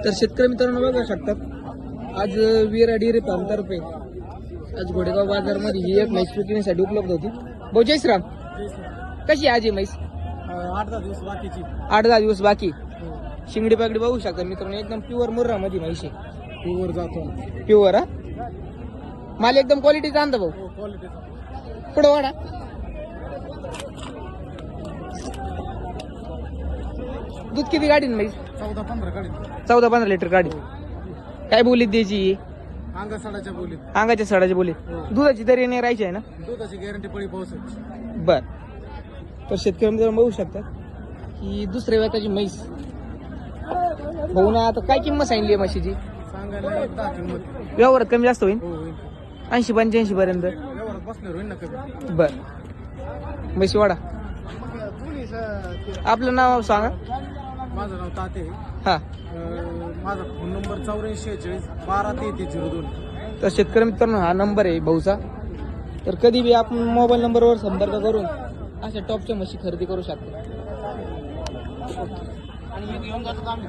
तर शेतकरी मित्रांनो बघू शकतात आज वीर डेअरी फार्मतर्फे आज घोडेगाव बाजारमध्ये ही एक म्हैस विक्रीसाठी उपलब्ध होती. भाऊ जय श्रीराम. कशी आहे आज ही म्हैस? 8-10 दिवस बाकीची. 8-10 दिवस बाकी. शिंगडी पागडी बघू शकता मित्रांनो, एकदम प्युअर मुर्रा मध्ये म्हैस आहे. प्युअर जातो. प्युअर हा माल एकदम क्वालिटीचा आणता भाऊ. क्वालिटी पुढं वाढा. दूध किती गाडी म्हैस? 14-15 गाडी. 14-15 लिटर गाडी. काय बोलीत द्यायची? अंगासाडाच्या बोलीत. अंगाच्या सडाची बोलीत. दुधाची तरी नाही राहायची आहे ना? दुधाची गॅरंटी पळी पावसाची. बर. तर शेतकरी मित्रांनो बघू शकतात की दुसऱ्या व्याताची म्हैस. भाऊ ना आता काय किंमत सांगली आहे म्हशीची? सांगायला 10 किंमत. व्यवहारात कमी जास्त होईल? हो होईल. 80-85 पर्यंत. व्यवहारात बसल्यावर होईल ना कमी. बर. म्हशी वाडा. आपलं नाव सांगा. माझं नाव ताते. हा. माझा फोन नंबर 8446 तर शेतकरी मित्रांनो हा नंबर आहे भाऊचा. तर कधी बी आपण मोबाईल नंबरवर संपर्क करून अशा टॉपच्या म्हशी खरेदी करू शकतो. आणि घेऊन जातो आम्ही.